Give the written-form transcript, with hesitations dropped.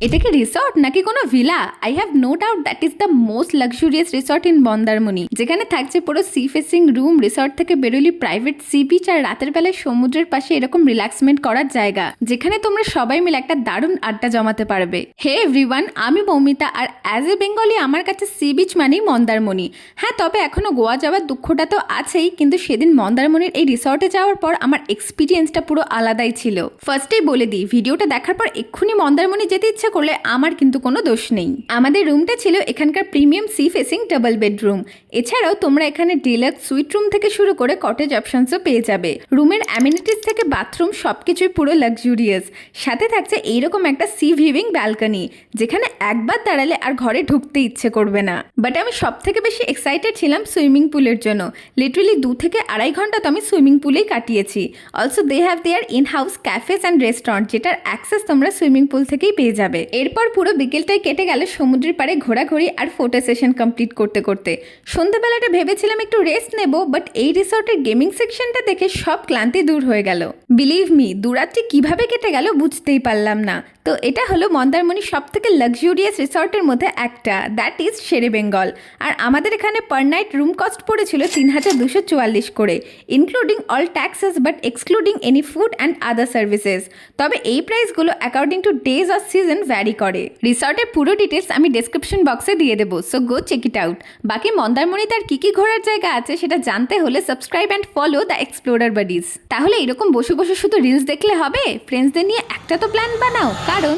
এটা কি রিসর্ট নাকি কোনো villa? I have no doubt that is the most luxurious resort in Mandarmani, যেখানে থাকছে পুরো সি ফেসিং রুম, রিসর্ট থেকে বেরোলি প্রাইভেট সি বিচ, আর রাতের বেলায় সমুদ্রের পাশে এরকম রিল্যাক্সমেন্ট করার জায়গা, যেখানে তোমরা সবাই মিলে একটা দারুণ আড্ডা জমাতে পারবে। হে এভরিওয়ান, আমি মৌমিতা, আর অ্যাজ এ বেঙ্গলি আমার কাছে সি বিচ মানেই মন্দারমণি। হ্যাঁ, তবে এখনো গোয়া যাওয়ার দুঃখটা তো আছেই, কিন্তু সেদিন মন্দারমণির এই রিসর্টে যাওয়ার পর আমার এক্সপিরিয়েন্সটা পুরো আলাদাই ছিল। ফার্স্টেই বলে দিই, ভিডিওটা দেখার পর এক্ষুনি মন্দারমণি যেতে ইচ্ছে করলে আমার কিন্তু কোনো দোষ নেই। আমাদের রুমটা ছিল এখানকার premium sea facing double bedroom. এছাড়াও তোমরা এখানে ডিলাক্স সুইট রুম থেকে শুরু করে কটেজ অপশনসও পেয়ে যাবে। রুমের অ্যামিনিটিস থেকে বাথরুম সবকিছুই পুরো লাক্সুরিয়াস। সাথে থাকছে এইরকম একটা সি ভিউইং ব্যালকনি, যেখানে একবার দাঁড়ালে আর ঘরে ঢুকতে ইচ্ছে করবে না। বাট আমি সব থেকে বেশি এক্সাইটেড ছিলাম সুইমিং পুলের জন্য। লিটারালি 2 থেকে আড়াই ঘন্টা তো আমি সুইমিং পুলেই কাটিয়েছি। Also they have their in house cafes and restaurant, যেটার অ্যাক্সেস তোমরা সুইমিং পুল থেকেই পেয়ে যাবে। এরপর পুরো বিকেলটাই কেটে গেল সমুদ্রের পাড়ে ঘোরাঘুরি আর ফটো সেশন কমপ্লিট করতে করতে। সন্ধ্যাবেলাটা ভেবেছিলাম একটু রেস্ট নেব, বাট এই রিসর্টের গেমিং সেকশনটা দেখে সব ক্লান্তি দূর হয়ে গেল। বিলিভ মি, দুরাত্রি কিভাবে কেটে গেল বুঝতেই পারলাম না। তো এটা হলো মন্দারমণির সব থেকে লাক্সুরিয়াস রিসর্টের মধ্যে একটা, দ্যাট ইজ শেরে বেঙ্গল। আর আমাদের এখানে পার নাইট রুম কস্ট পড়েছিল 3244 করে, including all taxes but excluding any food and other services. তবে এই প্রাইসগুলো according to days or season vary করে। রিসর্টের পুরো ডিটেলস আমি ডেসক্রিপশন বক্সে দিয়ে দেবো, so go check it out. বাকি মন্দারমণিতে আর কী ঘোরার জায়গা আছে সেটা জানতে হলে subscribe and follow the explorer buddies. তাহলে এরকম বসে বসে শুধু রিলস দেখলে হবে? ফ্রেন্ডসদের নিয়ে একটা তো প্ল্যান বানাও, কারণ